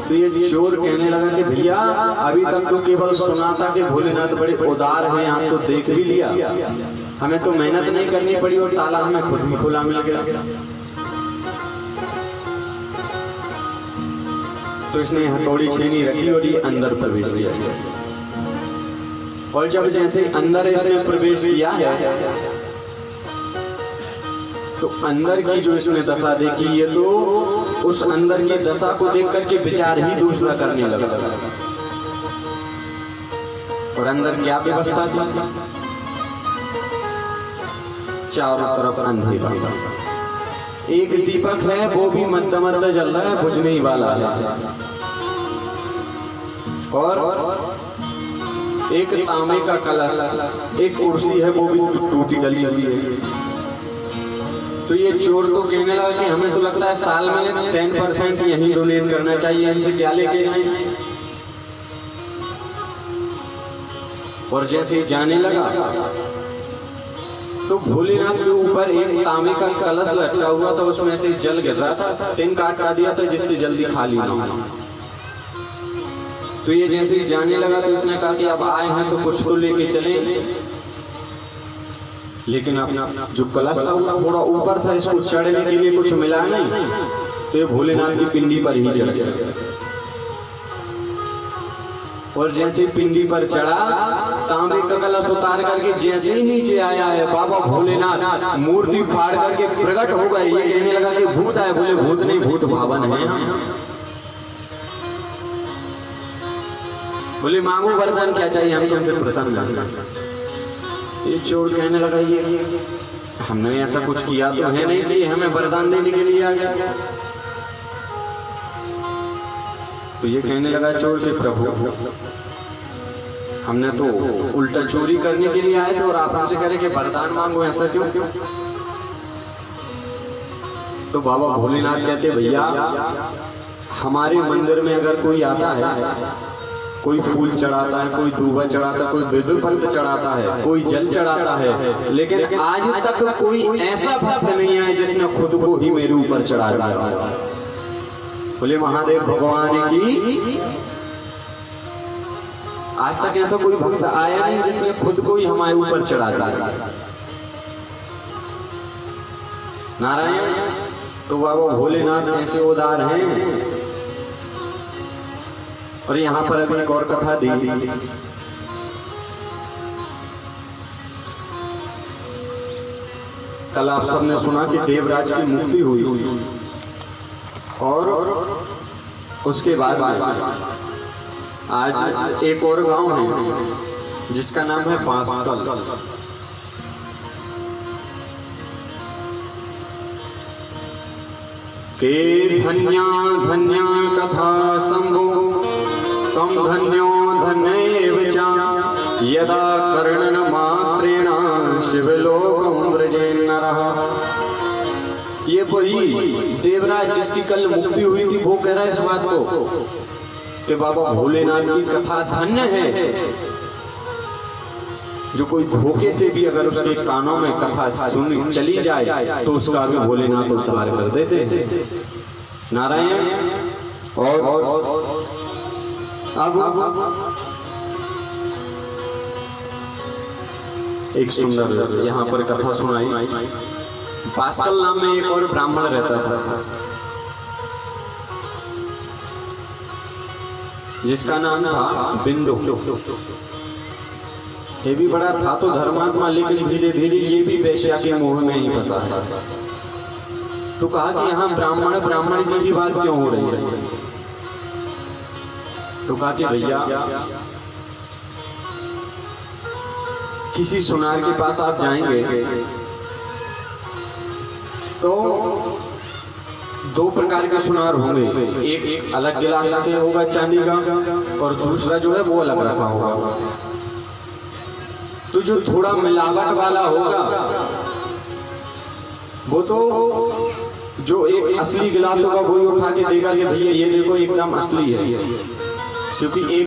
तो ये चोर कहने लगा कि भैया अभी तक तो केवल सुना था कि भोलेनाथ बड़े उदार हैं, यहाँ तो देख भी लिया, हमें तो मेहनत नहीं करनी पड़ी और ताला हमें खुद ही खुला मिल गया। तो इसने हथौड़ी छेनी रखी और ये अंदर प्रवेश किया। और जब जैसे अंदर इसने प्रवेश किया है तो अंदर की जो इसने दशा देखी, ये तो उस अंदर की दशा को देख करके विचार ही दूसरा करने लगा। और अंदर क्या व्यवस्था थी? चारों तरफ अंधेरा, एक दीपक है वो भी मध्य मध्य जल रहा है, बुझने ही वाला है, और एक तांबे का कलश, एक कुर्सी है वो भी टूटी डली हुई है। तो ये चोर तो कहने लगा कि हमें तो लगता है साल में 10% यहीं डोनेट करना चाहिए, इनसे क्या लेके आए। और जैसे ही जाने लगा तो भोलेनाथ के ऊपर एक तांबे का कलश लटका हुआ था, उसमें से जल गिर रहा था, 3 काट दिया था जिससे जल्दी खाली ना हो। तो ये जैसे ही जाने लगा तो उसने कहा कि अब आए हैं तो कुछ तो लेके चले, लेकिन अपना जो कलश था वो थोड़ा ऊपर था, इसको चढ़ने के लिए कुछ मिला नहीं, तो ये भोलेनाथ की पिंडी पर ही चढ़ गया। और जैसे पिंडी पर चढ़ा, तांबे का कलश उतार करके जैसे ही नीचे आया है, बाबा भोलेनाथ मूर्ति फाड़ करके प्रकट हो गए। ये कहने लगा कि भूत आए, बोले भूत नहीं, भूत भावन है। बोले मांगो वरदान, क्या चाहिए, हम तुमसे प्रसन्न हैं। ये चोर कहने लगा ये हमने ऐसा कुछ किया तो है नहीं कि हमें वरदान देने के लिए आ गया। तो ये कहने लगा चोर के प्रभु हमने तो उल्टा चोरी करने के लिए आए थे और आप हमसे कह रहे कि वरदान मांगो, ऐसा क्यों? तो बाबा भोलेनाथ कहते भैया हमारे मंदिर में अगर कोई आता है, कोई फूल चढ़ाता है, कोई दूबा चढ़ाता है, कोई बिल्कुल फल चढ़ाता है, कोई जल चढ़ाता है, लेकिन आज तक कोई ऐसा भक्त नहीं आया जिसने खुद को ही मेरे ऊपर चढ़ा दिया। बोले महादेव भगवान की आज तक ऐसा कोई भक्त आया नहीं जिसने खुद को ही हमारे ऊपर चढ़ा दिया। नारायण। तो बाबा भोलेनाथ ऐसे उदार हैं। और यहाँ पर अभी एक और कथा दी। कल आप सबने सुना कि देवराज की मुक्ति हुई और उसके बाद आज एक और गांव है जिसका नाम है बांसकल। के धन्या धन्या कथा शंभो तम धन्यो धन्येव च यदा कर्णन मात्रेण शिवलोकं व्रजेन नरः। ये वही देवराज जिसकी कल मुक्ति हुई थी वो कह रहा है इस बात को कि बाबा भोलेनाथ की कथा धन्य है, जो कोई धोखे से भी अगर उसके कानों में कथा सुन चली जाए तो उसका भी भोलेनाथ उद्धार कर देते। नारायण। और अब एक सुंदर यहाँ पर कथा सुनाई। बांसकल नाम में एक और ब्राह्मण रहता था जिसका नाम था बिंदु। ये भी बड़ा था तो धर्मात्मा, लेकिन धीरे धीरे ये भी वेश्या के मोह में ही फंसा था। तो कहा कि यहाँ ब्राह्मण ब्राह्मण की भी बात क्यों हो रही है? तो कहा कि भैया किसी सुनार के पास आप जाएंगे तो 2 प्रकार के सुनार होंगे, एक अलग गिलास से होगा चांदी का और दूसरा जो है वो अलग रखा होगा। तो जो थोड़ा मिलावट वाला होगा वो तो जो एक असली गिलास होगा वो उठा के देगा कि भैया ये देखो एकदम असली है, क्योंकि एक